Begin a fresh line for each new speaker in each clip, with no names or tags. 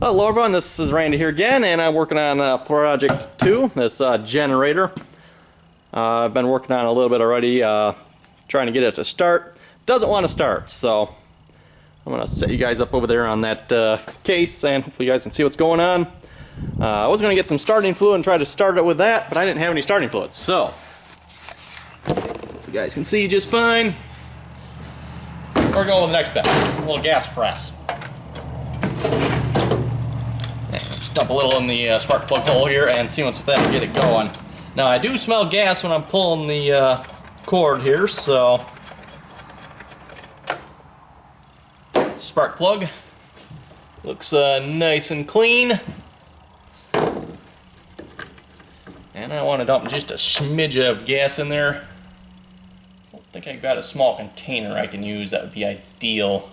Hello everyone, this is Randy here again, and I'm working on Project 2, this generator. I've been working on it a little bit already, trying to get it to start. Doesn't want to start, so I'm going to set you guys up over there on that case, and hopefully you guys can see what's going on. I was going to get some starting fluid and try to start it with that, but I didn't have any starting fluid, so you guys can see just fine. We're going with the next best, a little gas frass. Just dump a little in the spark plug hole here and see if that will get it going. Now I do smell gas when I'm pulling the cord here, so spark plug looks nice and clean. And I want to dump just a smidge of gas in there. I don't think I've got a small container I can use. That would be ideal.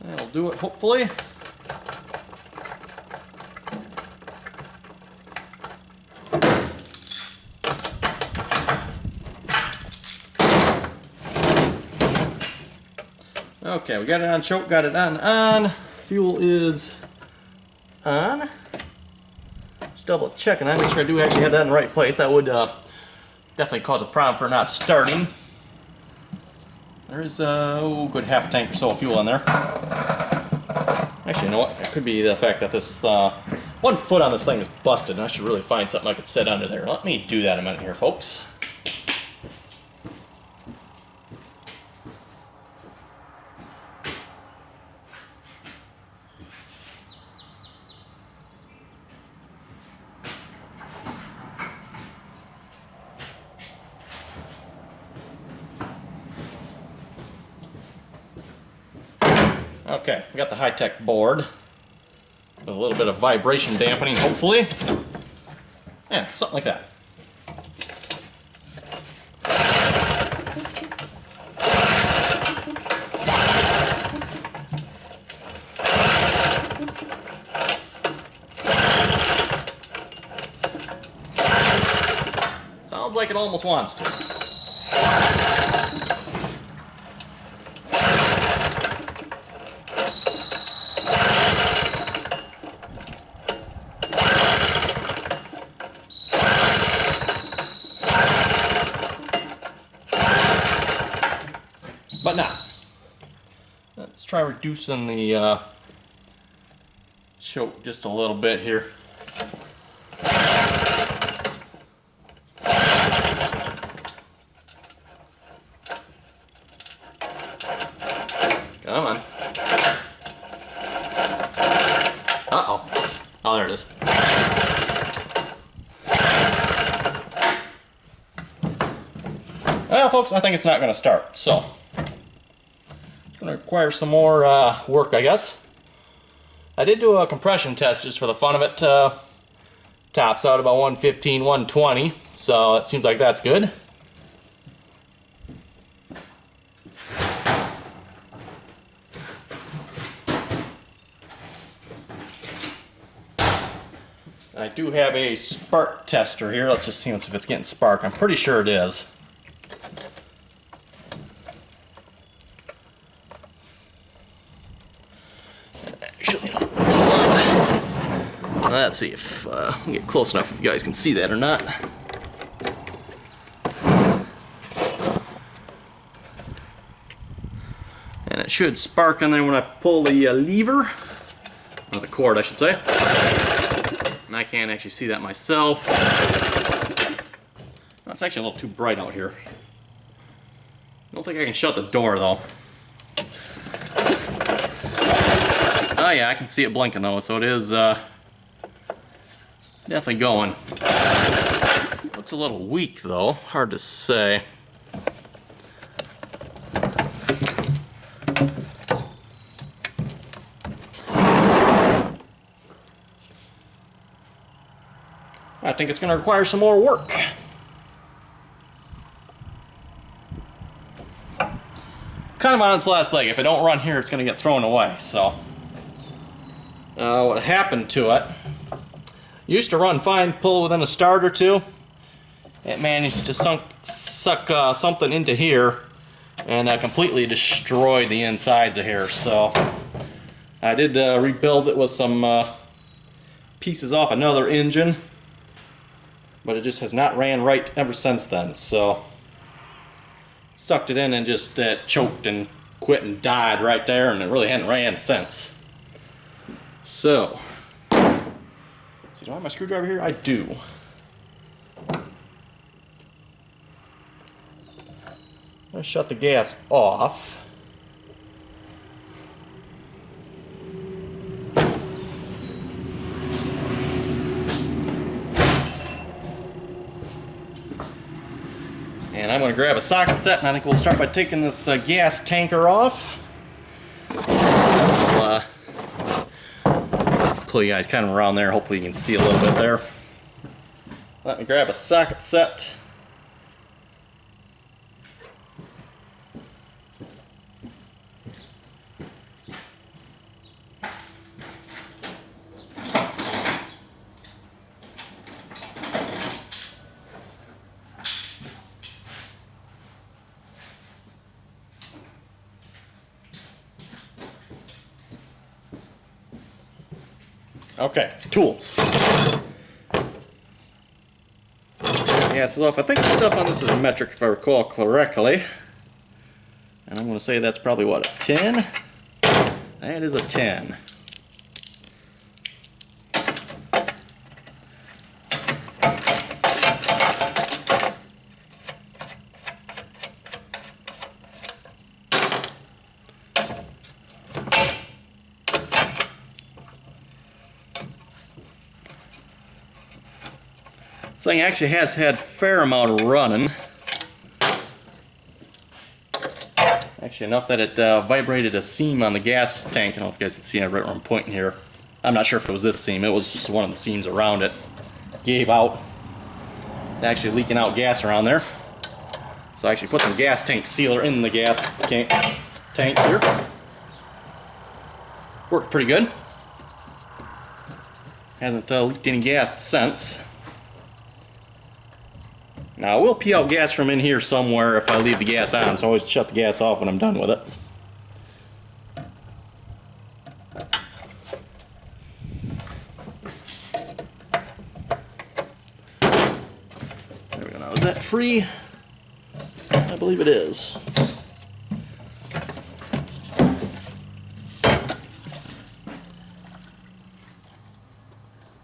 That'll do it, hopefully. Okay, we got it on choke, got it on. Fuel is on. Just double checking that, make sure I do actually have that in the right place. That would definitely cause a problem for not starting. There is a good half a tank or so of fuel in there. Actually, you know what? It could be the fact that this one foot on this thing is busted, and I should really find something I could set under there. Let me do that a minute here, folks. Okay, we got the high-tech board with a little bit of vibration dampening, hopefully. Yeah, something like that. Sounds like it almost wants to. But now, let's try reducing the choke just a little bit here. Come on. Uh-oh. Oh, there it is. Well, folks, I think it's not going to start, so it's going to require some more work, I guess. I did do a compression test just for the fun of it. Tops out about 115, 120, so it seems like that's good. I do have a spark tester here. Let's just see if it's getting spark. I'm pretty sure it is. Actually, let's see if we get close enough if you guys can see that or not. And it should spark on there when I pull the lever, or the cord I should say. And I can't actually see that myself. No, it's actually a little too bright out here. I don't think I can shut the door though. Oh yeah, I can see it blinking though, so it is definitely going. Looks a little weak though, hard to say. I think it's going to require some more work. Kind of on its last leg. If I don't run here, it's going to get thrown away, so what happened to it. Used to run fine, pull within a start or two. It managed to suck something into here and completely destroyed the insides of here. So I did rebuild it with some pieces off another engine, but it just has not ran right ever since then. So sucked it in and just choked and quit and died right there, and it really hadn't ran since. So, do I have my screwdriver here? I do. Let's shut the gas off. And I'm going to grab a socket set, and I think we'll start by taking this gas tanker off. I'll pull you guys kind of around there. Hopefully you can see a little bit there. Let me grab a socket set. Okay, tools. Yeah, so if I think the stuff on this is metric, if I recall correctly, and I'm going to say that's probably what, a 10? That is a 10. This thing actually has had a fair amount of running. Actually enough that it vibrated a seam on the gas tank. I don't know if you guys can see it right where I'm pointing here. I'm not sure if it was this seam. It was one of the seams around it. Gave out. Actually leaking out gas around there. So I actually put some gas tank sealer in the gas tank here. Worked pretty good. Hasn't leaked any gas since. Now I will pee out gas from in here somewhere if I leave the gas on, so I always shut the gas off when I'm done with it. There we go. Now is that free? I believe it is.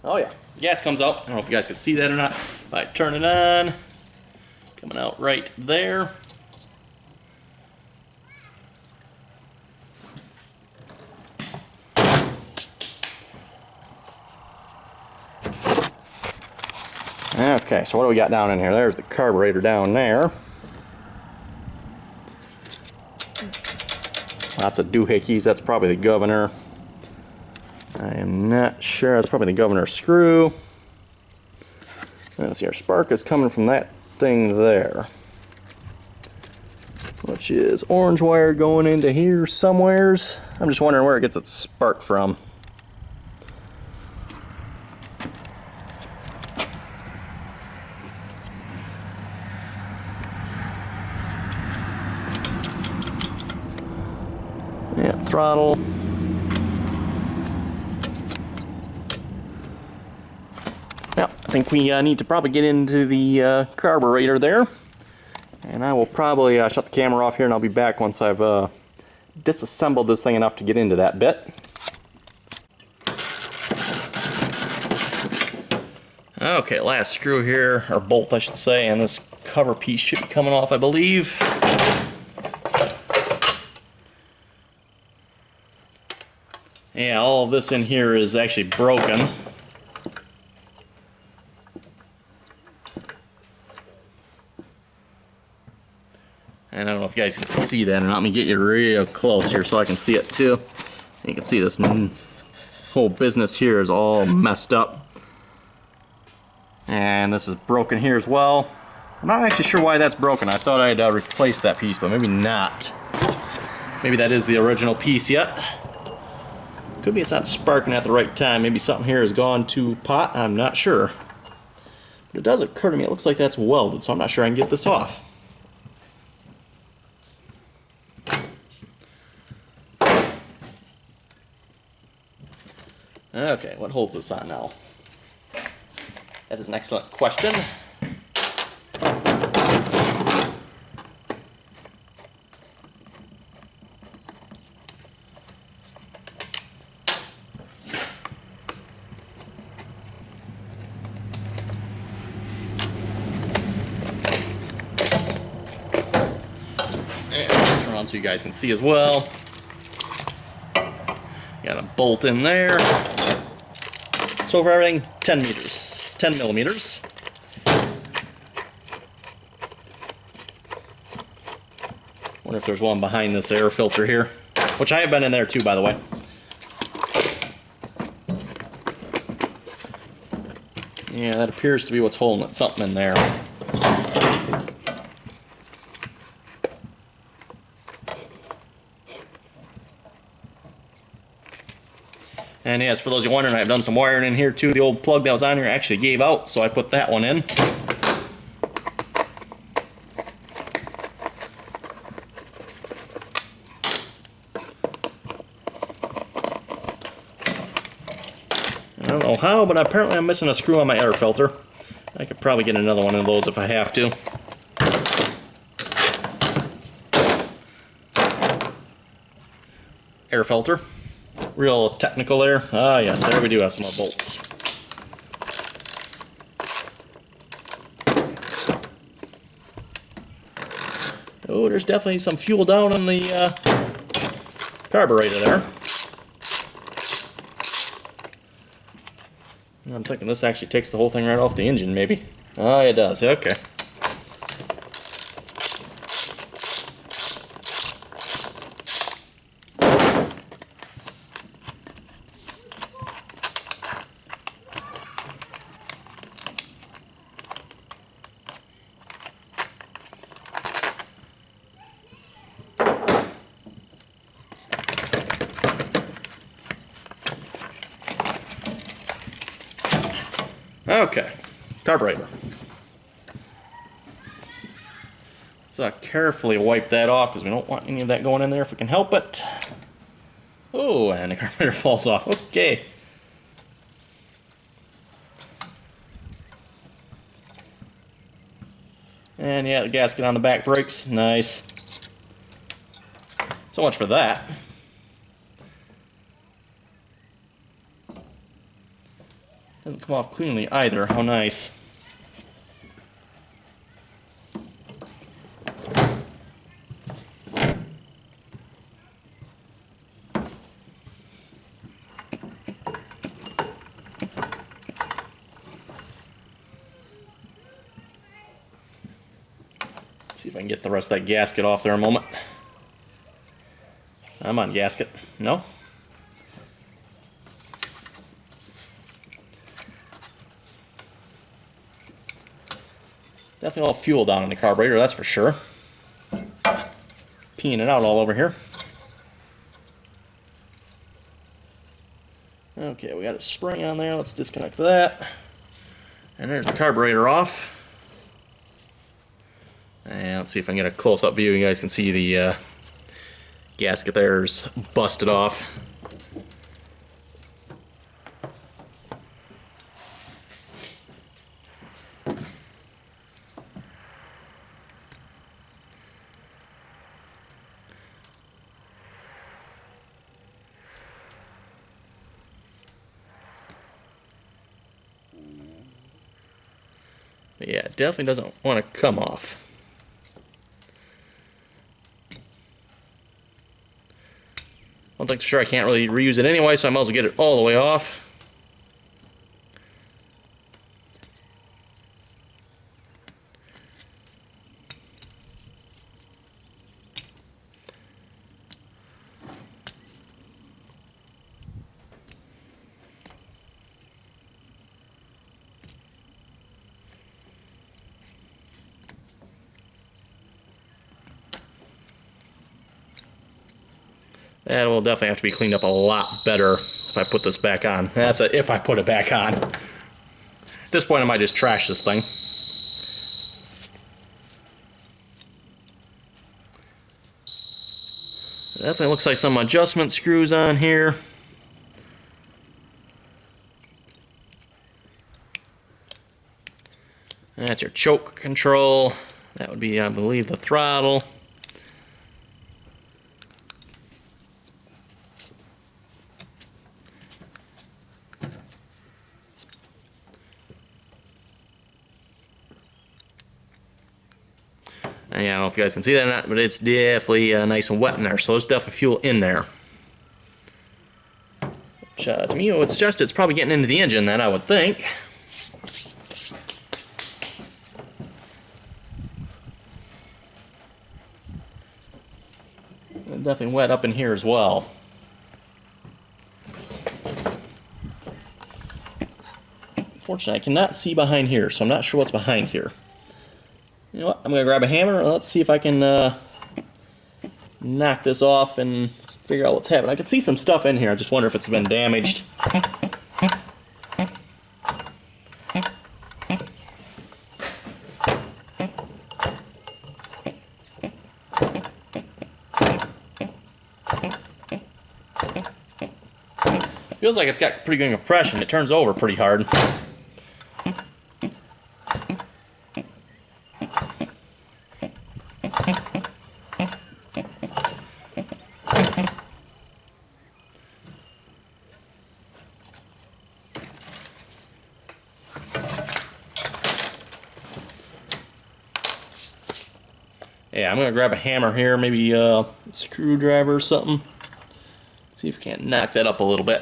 Oh yeah, gas comes out. I don't know if you guys can see that or not. If I turn it on, coming out right there. Okay, so what do we got down in here? There's the carburetor down there. Lots of doohickeys. That's probably the governor. I am not sure. That's probably the governor screw. Let's see, our spark is coming from that thing there, which is orange wire going into here somewheres. I'm just wondering where it gets its spark from. Yeah, throttle. Now, I think we need to probably get into the carburetor there. And I will probably shut the camera off here, and I'll be back once I've disassembled this thing enough to get into that bit. Okay, last screw here, or bolt I should say, and this cover piece should be coming off, I believe. Yeah, all of this in here is actually broken. And I don't know if you guys can see that or not. Let me get you real close here so I can see it too. You can see this whole business here is all messed up. And this is broken here as well. I'm not actually sure why that's broken. I thought I'd replace that piece, but maybe not. Maybe that is the original piece yet. Could be it's not sparking at the right time. Maybe something here has gone to pot. I'm not sure. But it does occur to me, it looks like that's welded, so I'm not sure I can get this off. Okay, what holds this on now? That is an excellent question. And turn around so you guys can see as well. Got a bolt in there. So for everything, 10 meters, 10 millimeters. Wonder if there's one behind this air filter here, which I have been in there too, by the way. Yeah, that appears to be what's holding it, something in there. And yes, for those of you wondering, I've done some wiring in here too. The old plug that was on here actually gave out, so I put that one in. I don't know how, but apparently I'm missing a screw on my air filter. I could probably get another one of those if I have to. Air filter. Real technical there. Ah, yes, there we do have some more bolts. Oh, there's definitely some fuel down in the carburetor there. I'm thinking this actually takes the whole thing right off the engine, maybe. Oh, it does. Okay. Okay, carburetor. Let's carefully wipe that off because we don't want any of that going in there if we can help it. Oh, and the carburetor falls off. Okay. And yeah, the gasket on the back breaks. Nice. So much for that. Doesn't come off cleanly either. How nice. See if I can get the rest of that gasket off there a moment. I'm on gasket. No? Definitely all fuel down in the carburetor, that's for sure. Peeing it out all over here. Okay, we got a spring on there. Let's disconnect that. And there's the carburetor off. And let's see if I can get a close-up view. You guys can see the gasket there's busted off. But yeah, it definitely doesn't want to come off. One thing's for sure, I can't really reuse it anyway, so I might as well get it all the way off. That will definitely have to be cleaned up a lot better if I put this back on. That's a if I put it back on. At this point I might just trash this thing. It definitely looks like some adjustment screws on here. That's your choke control. That would be, I believe, the throttle. And yeah, I don't know if you guys can see that or not, but it's definitely nice and wet in there, so there's definitely fuel in there. Which, to me, it would suggest it's probably getting into the engine then, I would think. And definitely wet up in here as well. Unfortunately, I cannot see behind here, so I'm not sure what's behind here. You know what? I'm going to grab a hammer and let's see if I can knock this off and figure out what's happening. I can see some stuff in here. I just wonder if it's been damaged. Feels like it's got pretty good compression. It turns over pretty hard. Yeah, I'm gonna grab a hammer here, maybe a screwdriver or something. See if we can't knock that up a little bit.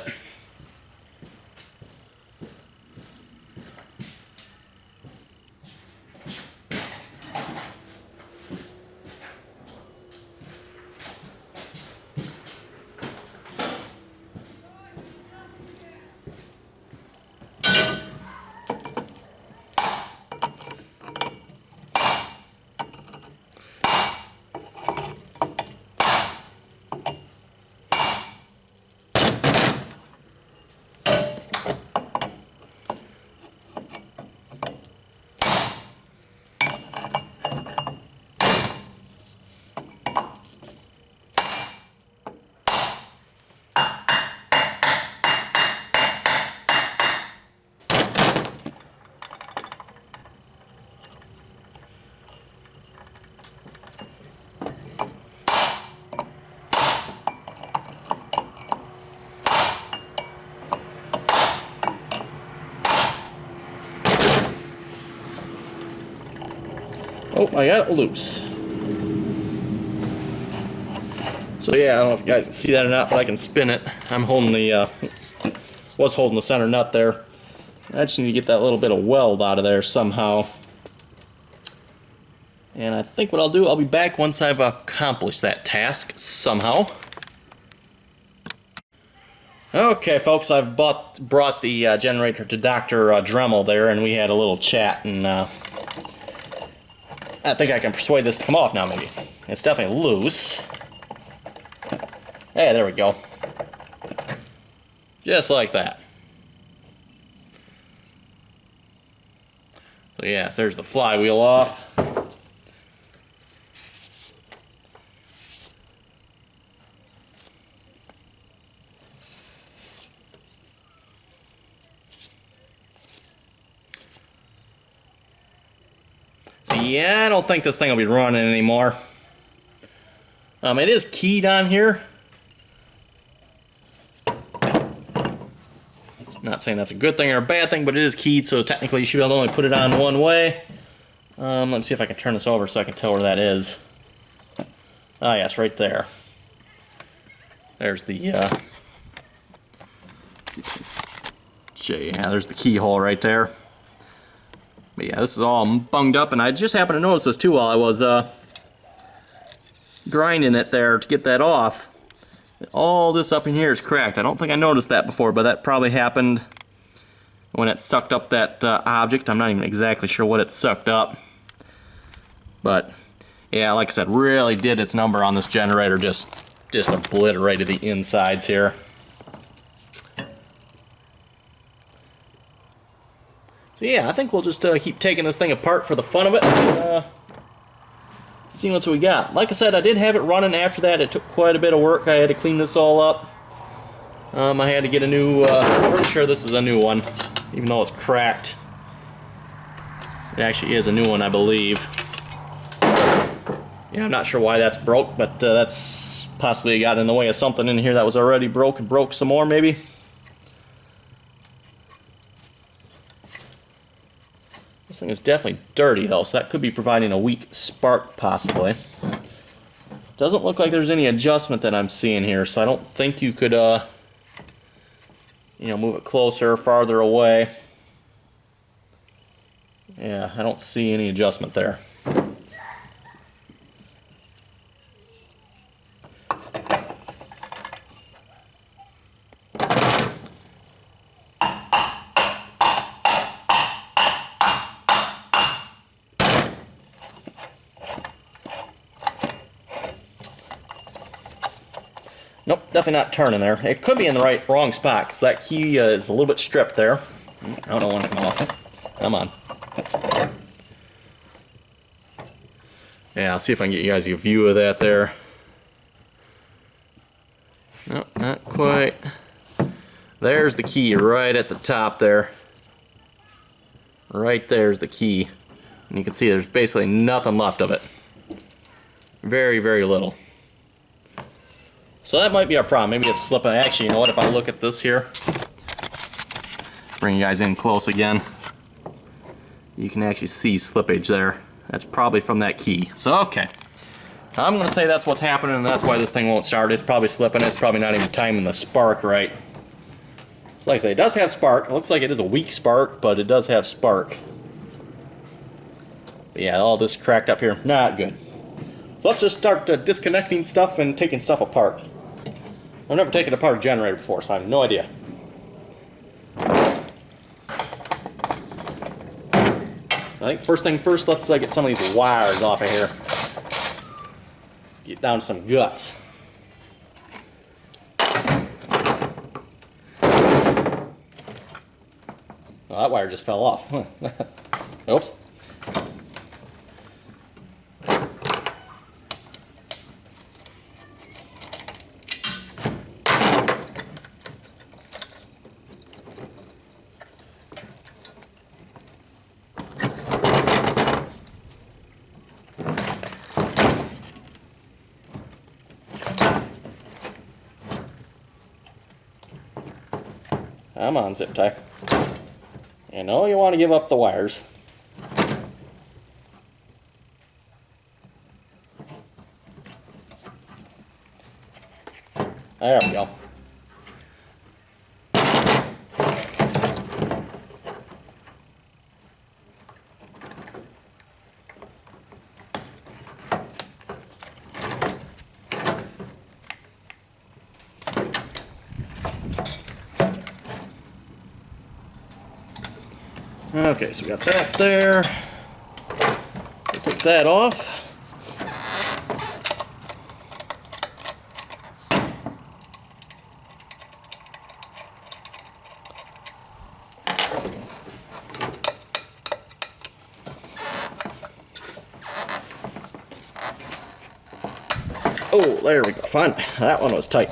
Oh, I got it loose. So yeah, I don't know if you guys can see that or not, but I can spin it. I'm holding the, was holding the center nut there. I just need to get that little bit of weld out of there somehow. And I think what I'll do, I'll be back once I've accomplished that task somehow. Okay, folks, I've brought the generator to Dr. Dremel there, and we had a little chat, and I think I can persuade this to come off now, maybe. It's definitely loose. Hey, there we go. Just like that. So yes, there's the flywheel off. Yeah, I don't think this thing will be running anymore. It is keyed on here. Not saying that's a good thing or a bad thing, but it is keyed, so technically you should be able to only put it on one way. Let me see if I can turn this over so I can tell where that is. Ah, yes, right there. There's the, yeah, there's the keyhole right there. But yeah, this is all bunged up, and I just happened to notice this too while I was grinding it there to get that off. All this up in here is cracked. I don't think I noticed that before, but that probably happened when it sucked up that object. I'm not even exactly sure what it sucked up. But yeah, like I said, really did its number on this generator. Just just obliterated the insides here. So yeah, I think we'll just keep taking this thing apart for the fun of it and see what we got. Like I said, I did have it running after that. It took quite a bit of work. I had to clean this all up. I had to get a new, I'm pretty sure this is a new one, even though it's cracked. It actually is a new one, I believe. Yeah, I'm not sure why that's broke, but that's possibly got in the way of something in here that was already broke and broke some more, maybe. This thing is definitely dirty though, so that could be providing a weak spark possibly. Doesn't look like there's any adjustment that I'm seeing here, so I don't think you could you know, move it closer or farther away. Yeah, I don't see any adjustment there. Nope, definitely not turning there. It could be in the wrong spot, because that key is a little bit stripped there. I don't want to come off. Come on. Yeah, I'll see if I can get you guys a view of that there. Nope, not quite. There's the key right at the top there. Right there's the key. And you can see there's basically nothing left of it. Very, very little. So that might be our problem. Maybe it's slipping. Actually, you know what? If I look at this here, bring you guys in close again, you can actually see slippage there. That's probably from that key. So, okay. I'm going to say that's what's happening, and that's why this thing won't start. It's probably slipping. It's probably not even timing the spark right. So like I say, it does have spark. It looks like it is a weak spark, but it does have spark. But yeah, all this cracked up here. Not good. So let's just start disconnecting stuff and taking stuff apart. I've never taken apart a generator before, so I have no idea. I think first thing first, let's get some of these wires off of here. Get down to some guts. Oh, that wire just fell off. Oops. Come on, zip tie. You know you want to give up the wires. There we go. Okay, so we got that there. We'll take that off. Oh, there we go. Fine. That one was tight.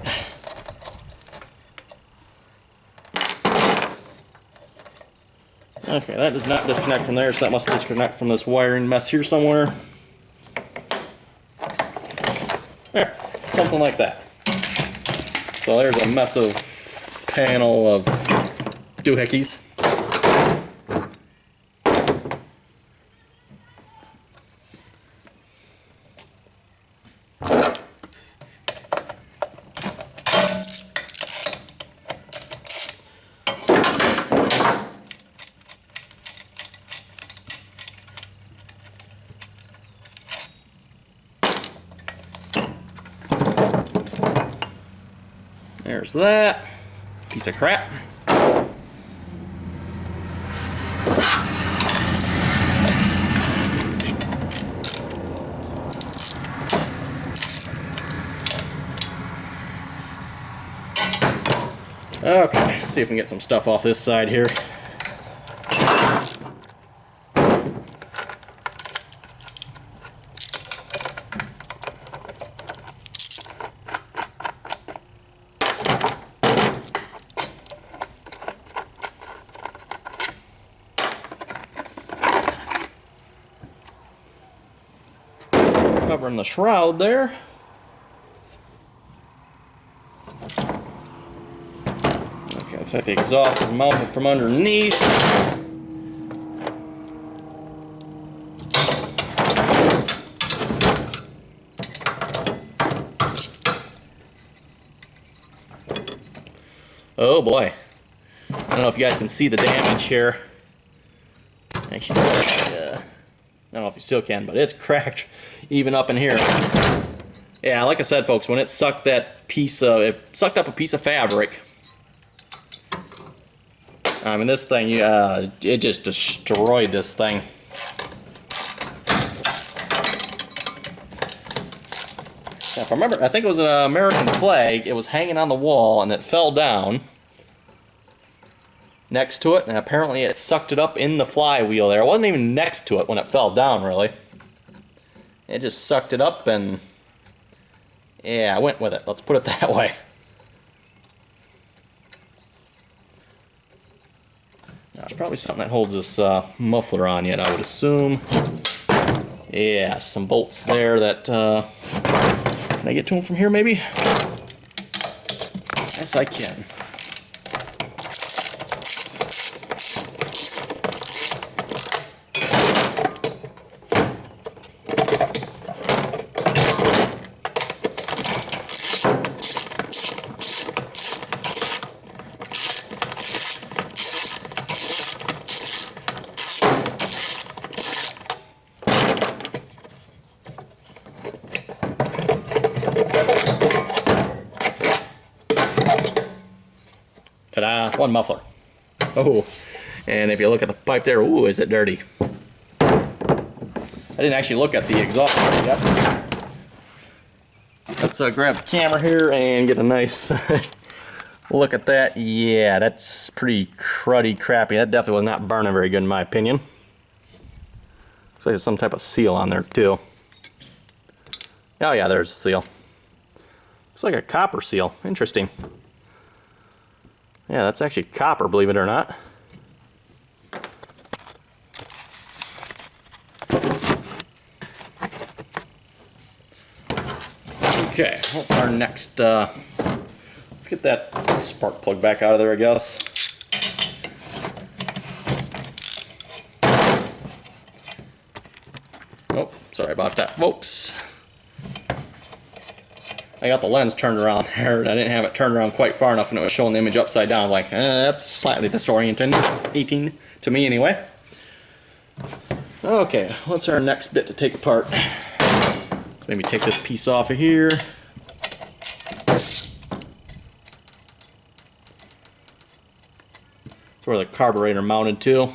Okay, that does not disconnect from there, so that must disconnect from this wiring mess here somewhere. There, something like that. So there's a mess of panel of doohickeys. There's that piece of crap. Okay, see if we can get some stuff off this side here. Covering the shroud there. Okay, looks like the exhaust is mounted from underneath. Oh boy. I don't know if you guys can see the damage here. Actually, I don't know if you still can, but it's cracked even up in here. Yeah, like I said, folks, when it sucked that piece of, it sucked up a piece of fabric. I mean, this thing, it just destroyed this thing. If I remember, I think it was an American flag. It was hanging on the wall and it fell down next to it, and apparently it sucked it up in the flywheel there. It wasn't even next to it when it fell down, really. It just sucked it up, and yeah, I went with it. Let's put it that way. Now, there's probably something that holds this muffler on yet, I would assume. Yeah, some bolts there that, can I get to them from here, maybe? Yes, I can. Ta-da, one muffler. Oh, and if you look at the pipe there, ooh, is it dirty. I didn't actually look at the exhaust yet. Let's grab the camera here and get a nice look at that. Yeah, that's pretty cruddy, crappy. That definitely was not burning very good in my opinion. Looks like there's some type of seal on there too. Oh yeah, there's a seal. Looks like a copper seal. Interesting. Yeah, that's actually copper, believe it or not. Okay, what's our next, let's get that spark plug back out of there, I guess. Oh, sorry about that, folks. I got the lens turned around there, and I didn't have it turned around quite far enough, and it was showing the image upside down. Like, that's slightly disorienting to me anyway. Okay, what's our next bit to take apart? Let's maybe take this piece off of here. That's where the carburetor mounted to.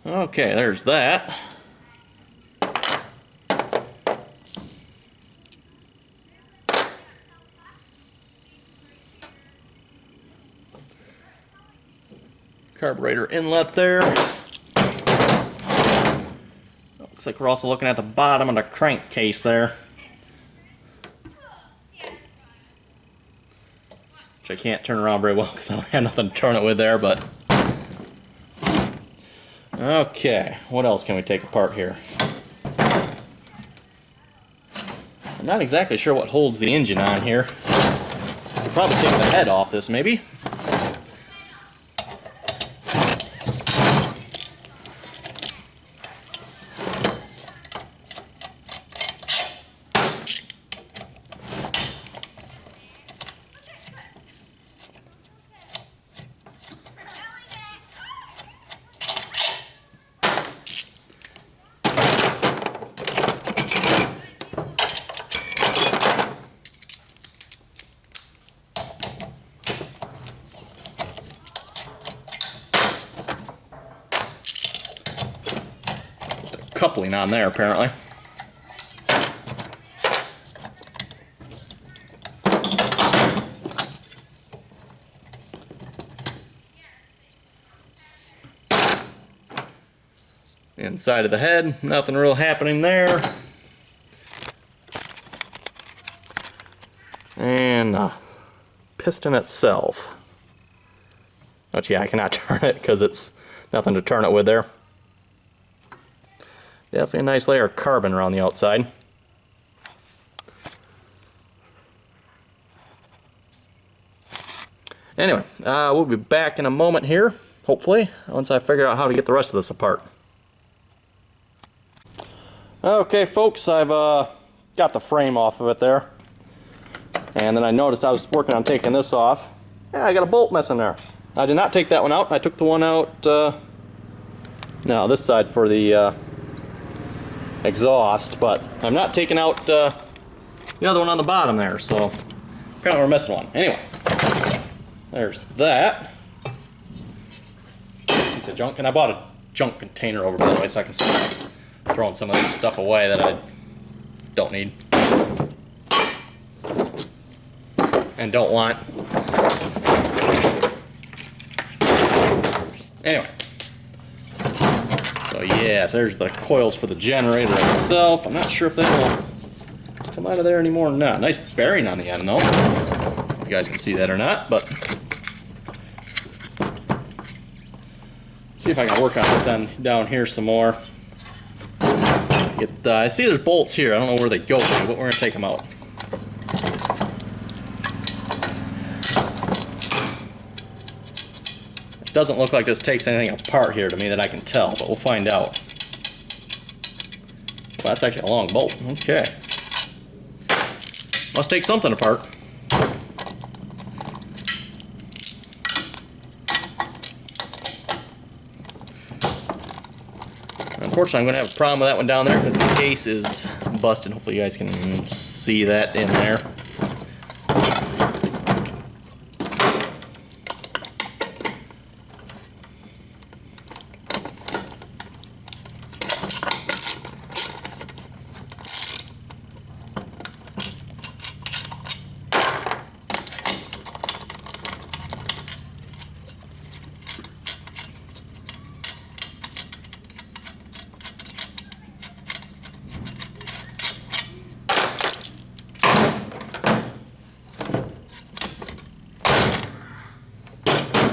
Okay, there's that. Carburetor inlet there. Looks like we're also looking at the bottom of the crankcase there. Which I can't turn around very well because I don't have nothing to turn it with there, but... Okay, what else can we take apart here? I'm not exactly sure what holds the engine on here. I'll probably take the head off this, maybe. Coupling on there apparently. Inside of the head, nothing real happening there. And the piston itself. But yeah, I cannot turn it because it's nothing to turn it with there. Definitely a nice layer of carbon around the outside. Anyway, we'll be back in a moment here, hopefully, once I figure out how to get the rest of this apart. Okay folks, I've got the frame off of it there. And then I noticed I was working on taking this off. Yeah, I got a bolt missing there. I did not take that one out. I took the one out, no, this side for the exhaust, but I'm not taking out the other one on the bottom there, so apparently we're missing one. Anyway, there's that piece of junk, and I bought a junk container over, by the way, so I can start throwing some of this stuff away that I don't need and don't want. Anyway, so yes, there's the coils for the generator itself. I'm not sure if that'll come out of there anymore or not. Nice bearing on the end though. If you guys can see that or not, but see if I can work on this end down here some more. I see there's bolts here. I don't know where they go to, but we're going to take them out. It doesn't look like this takes anything apart here to me that I can tell, but we'll find out. Well, that's actually a long bolt. Okay. Must take something apart. Unfortunately, I'm going to have a problem with that one down there because the case is busted. Hopefully you guys can see that in there.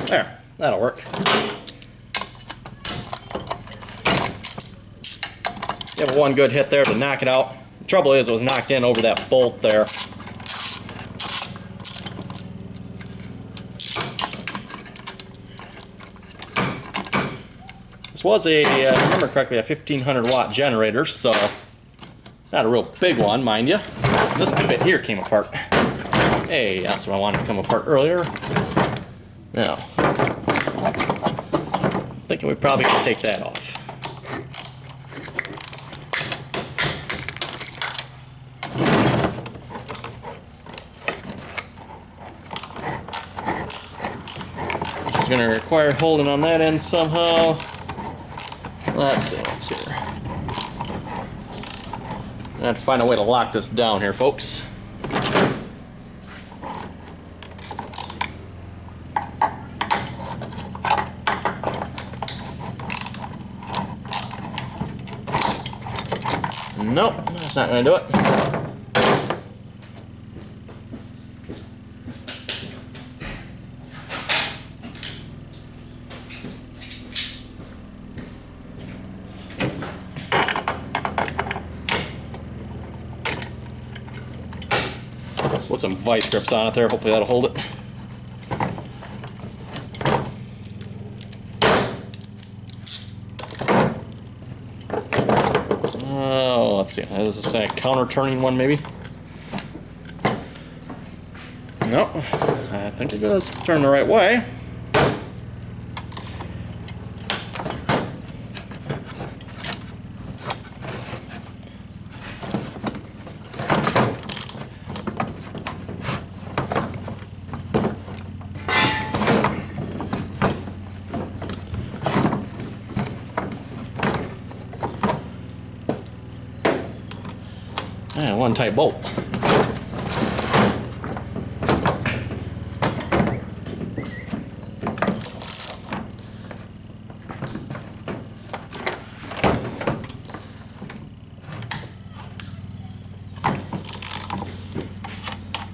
There, that'll work. You have one good hit there to knock it out. The trouble is it was knocked in over that bolt there. This was a, if I remember correctly, a 1500 watt generator, so not a real big one, mind you. This bit here came apart. Hey, that's what I wanted to come apart earlier. Now, I'm thinking we probably can take that off. It's going to require holding on that end somehow. Let's see what's here. I have to find a way to lock this down here, folks. Nope, that's not going to do it. put some vice grips on it there. Hopefully that'll hold it. Oh, let's see. Is this a counter-turning one, maybe? Nope. I think it does turn the right way. Yeah, one tight bolt.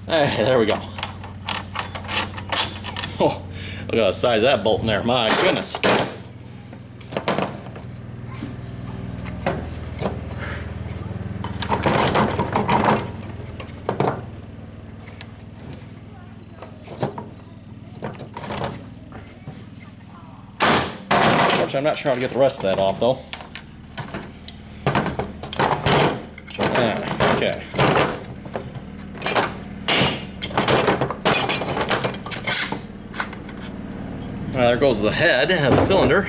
Hey, there we go. Oh, look at the size of that bolt in there. My goodness. I'm not sure how to get the rest of that off, though. Okay. There goes the head of the cylinder.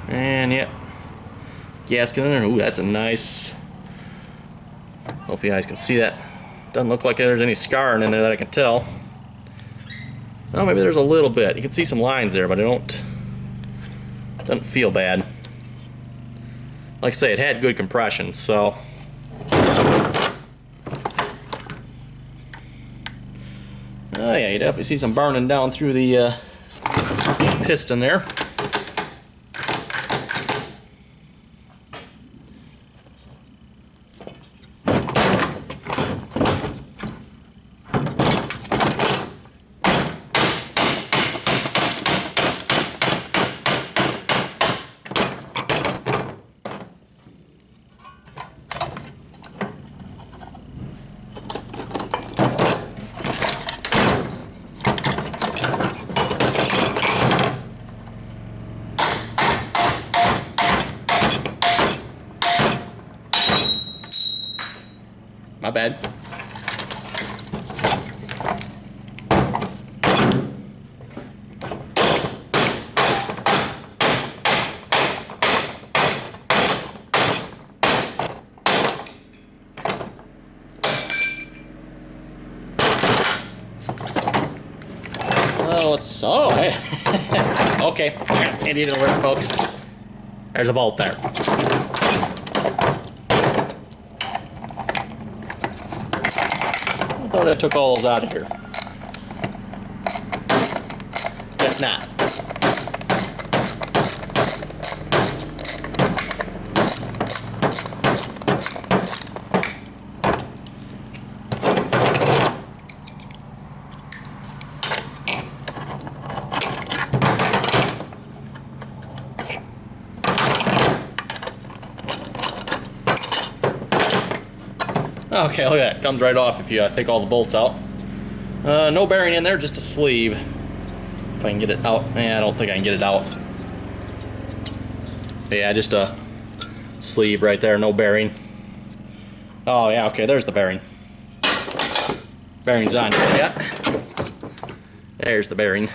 And yeah, gasket in there. Ooh, that's a nice. Hope you guys can see that. Doesn't look like there's any scarring in there that I can tell. Oh, maybe there's a little bit. You can see some lines there, but doesn't feel bad. Like I say, it had good compression, so. Oh yeah, you definitely see some burning down through the piston there. My bad. Oh, hey. Okay, it didn't work, folks. There's a bolt there. I thought I took all those out of here. Guess not. Okay, look at that. Comes right off if you take all the bolts out. No bearing in there, just a sleeve. If I can get it out. Yeah, I don't think I can get it out. But yeah, just a sleeve right there, no bearing. Oh yeah, okay, there's the bearing. Bearing's on here, yeah. There's the bearing.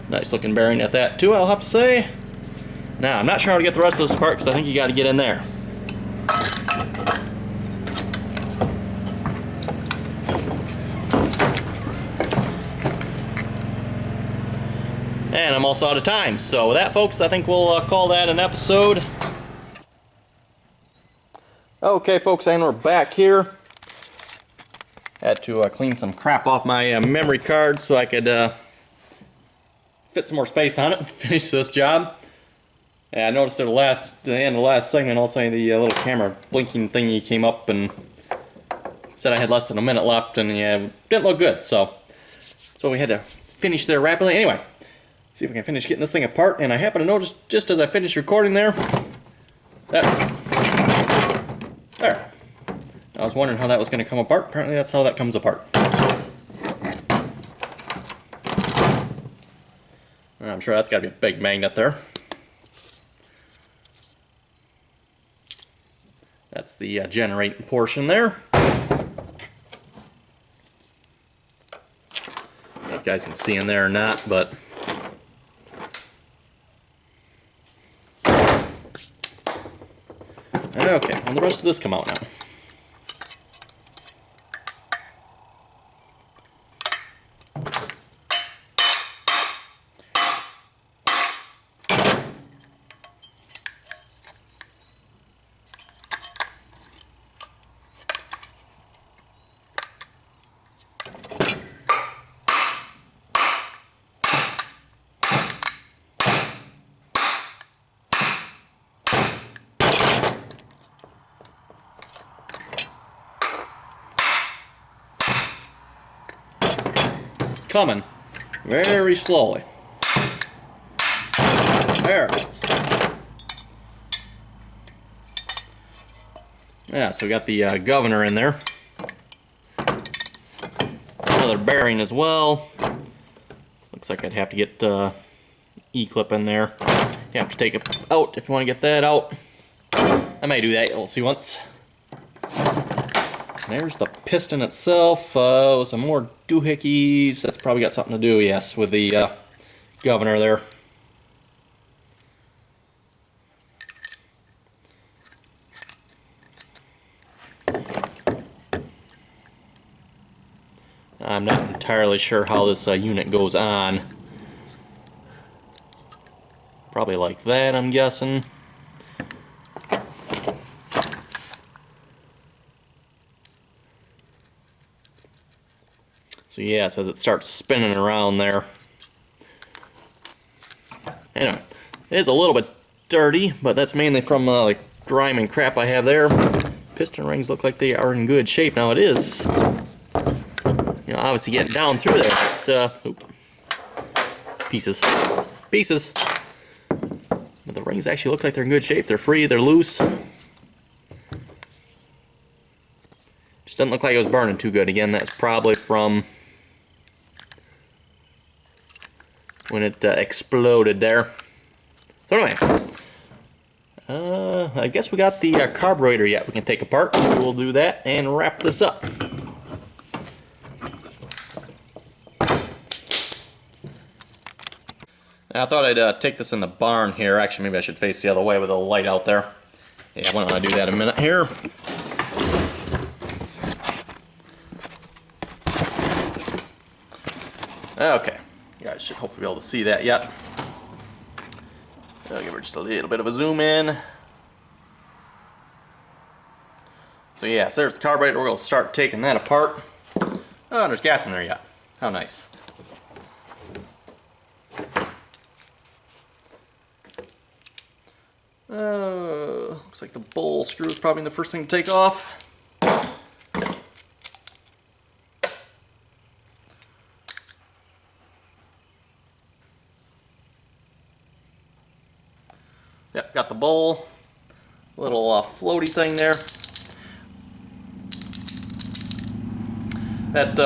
Nice looking bearing at that too, I'll have to say. Now, I'm not sure how to get the rest of this apart because I think you got to get in there. And I'm also out of time. So with that, folks, I think we'll call that an episode. Okay, folks, and we're back here. Had to clean some crap off my memory card so I could fit some more space on it and finish this job. And I noticed at the end of the last segment, also the little camera blinking thingy came up and said I had less than a minute left, and yeah, it didn't look good. So we had to finish there rapidly. Anyway, See if I can finish getting this thing apart. And I happen to notice just as I finished recording there, there. I was wondering how that was going to come apart. Apparently that's how that comes apart. I'm sure that's got to be a big magnet there. That's the generating portion there. If you guys can see in there or not, but okay, well, the rest of this come out now. Coming very slowly. There it is. Yeah, so we got the governor in there. Another bearing as well. Looks like I'd have to get E-clip in there. You have to take it out if you want to get that out. I may do that, we'll see once. There's the piston itself, some more doohickeys. That's probably got something to do, yes, with the governor there. I'm not entirely sure how this unit goes on. Probably like that, I'm guessing. So yeah, it says it starts spinning around there. Anyway, it is a little bit dirty, but that's mainly from like grime and crap I have there. Piston rings look like they are in good shape. Now it is, you know, obviously getting down through there. But, pieces. But the rings actually look like they're in good shape. They're free, they're loose. Just doesn't look like it was burning too good. Again, that's probably from when it exploded there. So anyway, I guess we got the carburetor yet we can take apart. We'll do that and wrap this up. I thought I'd take this in the barn here. Actually, maybe I should face the other way with the light out there. Yeah, why don't I do that in a minute here. Okay, you guys should hopefully be able to see that yet. I'll give her just a little bit of a zoom in. So yeah, so there's the carburetor. We're going to start taking that apart. Oh, there's gas in there yet. How nice. Looks like the bowl screw is probably the first thing to take off. Yep, got the bowl, little floaty thing there. That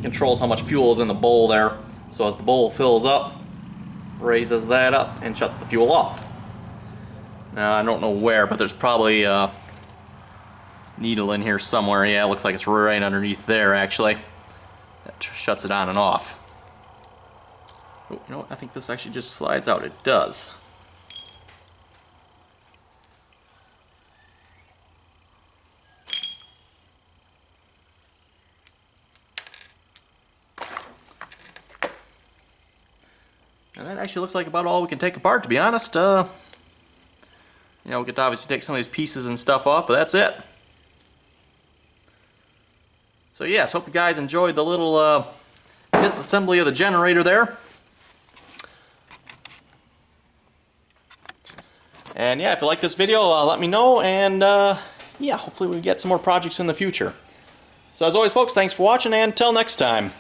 controls how much fuel is in the bowl there. So as the bowl fills up, raises that up and shuts the fuel off. Now I don't know where, but there's probably a needle in here somewhere. Yeah, it looks like it's right underneath there actually. That shuts it on and off. Oh, you know what? I think this actually just slides out. It does. And that actually looks like about all we can take apart, to be honest. You know, we could obviously take some of these pieces and stuff off, but that's it. So yes, hope you guys enjoyed the little disassembly of the generator there. And yeah, if you like this video, let me know, and yeah, hopefully we get some more projects in the future. So as always, folks, thanks for watching, and until next time.